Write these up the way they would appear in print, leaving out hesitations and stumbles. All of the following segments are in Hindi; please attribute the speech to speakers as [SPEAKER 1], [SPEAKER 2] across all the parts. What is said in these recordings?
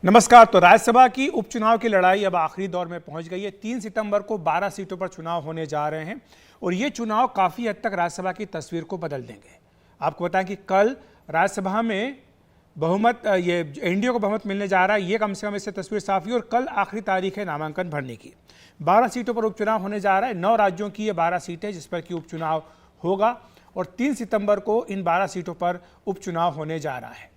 [SPEAKER 1] नमस्कार। तो राज्यसभा की उपचुनाव की लड़ाई अब आखिरी दौर में पहुंच गई है। 3 सितंबर को 12 सीटों पर चुनाव होने जा रहे हैं और ये चुनाव काफ़ी हद तक राज्यसभा की तस्वीर को बदल देंगे। आपको बताएं कि कल राज्यसभा में बहुमत ये एनडीए को बहुमत मिलने जा रहा है, ये कम से कम इससे तस्वीर साफ हुई और कल आखिरी तारीख है नामांकन भरने की। 12 सीटों पर उपचुनाव होने जा रहा है। 9 राज्यों की ये 12 सीटें जिस पर कि उपचुनाव होगा और 3 सितंबर को इन 12 सीटों पर उपचुनाव होने जा रहा है।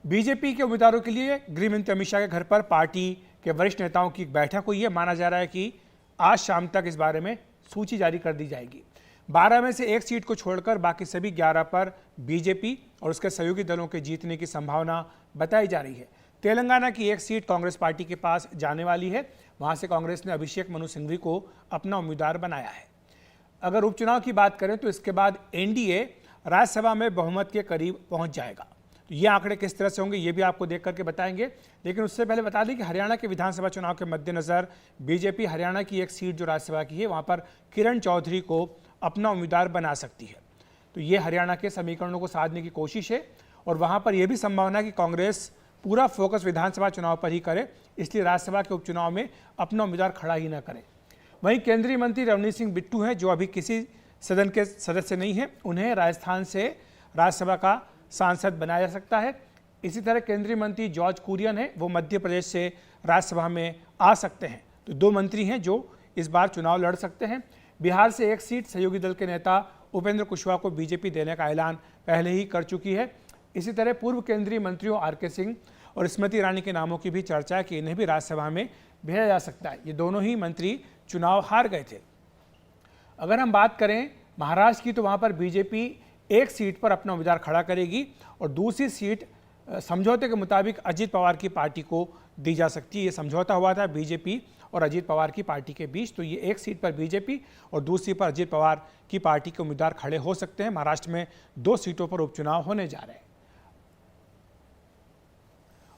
[SPEAKER 1] बीजेपी के उम्मीदवारों के लिए गृह मंत्री अमित शाह के घर पर पार्टी के वरिष्ठ नेताओं की एक बैठक हुई है। माना जा रहा है कि आज शाम तक इस बारे में सूची जारी कर दी जाएगी। 12 में से एक सीट को छोड़कर बाकी सभी 11 पर बीजेपी और उसके सहयोगी दलों के जीतने की संभावना बताई जा रही है। तेलंगाना की एक सीट कांग्रेस पार्टी के पास जाने वाली है। वहां से कांग्रेस ने अभिषेक मनु सिंघवी को अपना उम्मीदवार बनाया है। अगर उपचुनाव की बात करें तो इसके बाद एनडीए राज्यसभा में बहुमत के करीब पहुंच जाएगा। तो ये आंकड़े किस तरह से होंगे ये भी आपको देख करके बताएंगे, लेकिन उससे पहले बता दें कि हरियाणा के विधानसभा चुनाव के मद्देनजर बीजेपी हरियाणा की एक सीट जो राज्यसभा की है वहां पर किरण चौधरी को अपना उम्मीदवार बना सकती है। तो ये हरियाणा के समीकरणों को साधने की कोशिश है और वहां पर यह भी संभावना है कि कांग्रेस पूरा फोकस विधानसभा चुनाव पर ही करे, इसलिए राज्यसभा के उपचुनाव में अपना उम्मीदवार खड़ा ही न करे। वहीं केंद्रीय मंत्री रवनीत सिंह बिट्टू हैं जो अभी किसी सदन के सदस्य नहीं है, उन्हें राजस्थान से राज्यसभा का सांसद बनाया जा सकता है। इसी तरह केंद्रीय मंत्री जॉर्ज कुरियन है, वो मध्य प्रदेश से राज्यसभा में आ सकते हैं। तो 2 मंत्री हैं जो इस बार चुनाव लड़ सकते हैं। बिहार से एक सीट सहयोगी दल के नेता उपेंद्र कुशवाहा को बीजेपी देने का ऐलान पहले ही कर चुकी है। इसी तरह पूर्व केंद्रीय मंत्रियों आर.के. सिंह और स्मृति ईरानी के नामों की भी चर्चा है कि इन्हें भी राज्यसभा में भेजा जा सकता है। ये दोनों ही मंत्री चुनाव हार गए थे। अगर हम बात करें महाराष्ट्र की तो वहाँ पर बीजेपी एक सीट पर अपना उम्मीदवार खड़ा करेगी और दूसरी सीट समझौते के मुताबिक अजित पवार की पार्टी को दी जा सकती है। ये समझौता हुआ था बीजेपी और अजित पवार की पार्टी के बीच। तो ये एक सीट पर बीजेपी और दूसरी पर अजित पवार की पार्टी के उम्मीदवार खड़े हो सकते हैं। महाराष्ट्र में 2 सीटों पर उपचुनाव होने जा रहे हैं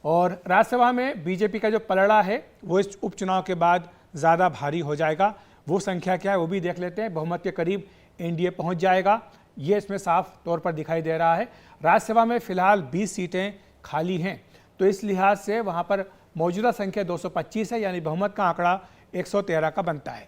[SPEAKER 1] और राज्यसभा में बीजेपी का जो पलड़ा है वो इस उपचुनाव के बाद ज़्यादा भारी हो जाएगा। वो संख्या क्या है वो भी देख लेते हैं। बहुमत के करीब एनडीए पहुंच जाएगा, ये इसमें साफ तौर पर दिखाई दे रहा है। राज्यसभा में फिलहाल 20 सीटें खाली हैं, तो इस लिहाज से वहां पर मौजूदा संख्या 225 है, यानी बहुमत का आंकड़ा 113 का बनता है।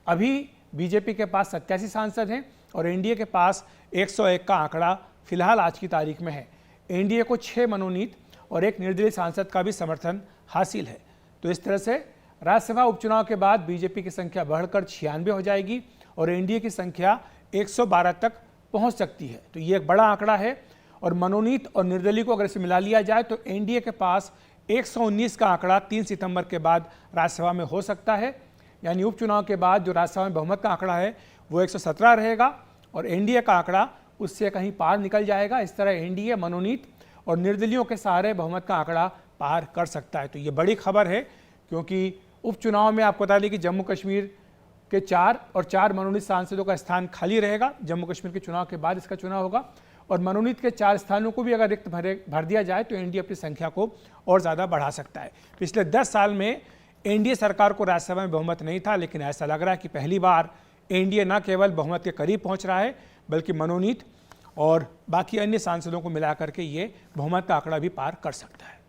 [SPEAKER 1] अभी बीजेपी के पास 87 सांसद हैं और एनडीए के पास 101 का आंकड़ा फिलहाल आज की तारीख में है। एनडीए को 6 मनोनीत और 1 निर्दलीय सांसद का भी समर्थन हासिल है। तो इस तरह से राज्यसभा उपचुनाव के बाद बीजेपी की संख्या बढ़कर 96 हो जाएगी और एनडीए की संख्या 112 तक पहुंच सकती है। तो ये एक बड़ा आंकड़ा है और मनोनीत और निर्दलीय को अगर इसे मिला लिया जाए तो एनडीए के पास 119 का आंकड़ा 3 सितंबर के बाद राज्यसभा में हो सकता है। यानी उपचुनाव के बाद जो राज्यसभा में बहुमत का आंकड़ा है वो 117 रहेगा और एनडीए का आंकड़ा उससे कहीं पार निकल जाएगा। इस तरह एनडीए मनोनीत और निर्दलीयों के सहारे बहुमत का आंकड़ा पार कर सकता है। तो ये बड़ी खबर है क्योंकि उपचुनाव में आपको बता दें कि जम्मू कश्मीर के 4 और 4 मनोनीत सांसदों का स्थान खाली रहेगा। जम्मू कश्मीर के चुनाव के बाद इसका चुनाव होगा और मनोनीत के 4 स्थानों को भी अगर रिक्त भर दिया जाए तो एनडीए अपनी संख्या को और ज़्यादा बढ़ा सकता है। पिछले 10 साल में एनडीए सरकार को राज्यसभा में बहुमत नहीं था, लेकिन ऐसा लग रहा है कि पहली बार एनडीए न केवल बहुमत के करीब पहुँच रहा है बल्कि मनोनीत और बाकी अन्य सांसदों को मिला करके ये बहुमत का आंकड़ा भी पार कर सकता है।